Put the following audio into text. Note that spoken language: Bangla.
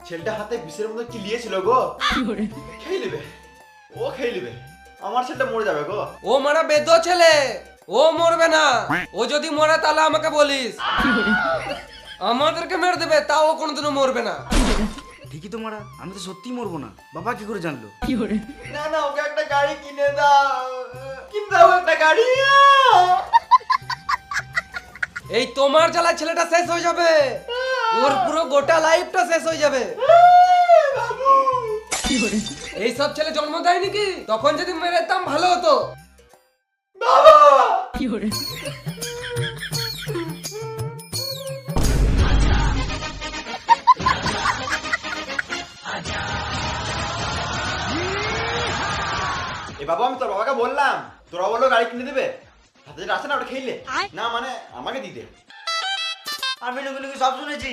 ছেলেটা হাতে বিষের মতো কি নিয়েছিল গো? খেয়ে নেবে, ও খেয়ে নেবে, আমার ছেলেটা মরে যাবে গো। ও মারা বেদ ছেলে, ও মরবে না। ও যদি মরে তাহলে আমাকে বলিস, আমাদেরকে মেরে দেবে, তাও ও কোনোদিনও মরবে না। ঠিকই তো মারা, আমি তো সত্যিই মরবো না। বাবা কি করে জানলো? না না, ওকে একটা গাড়ি কিনে দাও, কিনে দাও একটা গাড়ি। এই তোমার জ্বালায় ছেলেটা শেষ হয়ে যাবে, ওর পুরো গোটা লাইফটা শেষ হয়ে যাবে। বাবু, এই সব ছেলে জন্ম দেয় নাকি? তখন যদি মেরে দিতাম ভালো হতো। বাবা, এ বাবা, আমি তোর বাবাকে বললাম, তোরা বললো গাড়ি কিনে দেবে, হাতে যেটা আছে না ওটা খেলে না, মানে আমাকে দিতে। আমি লোকে সব শুনেছি।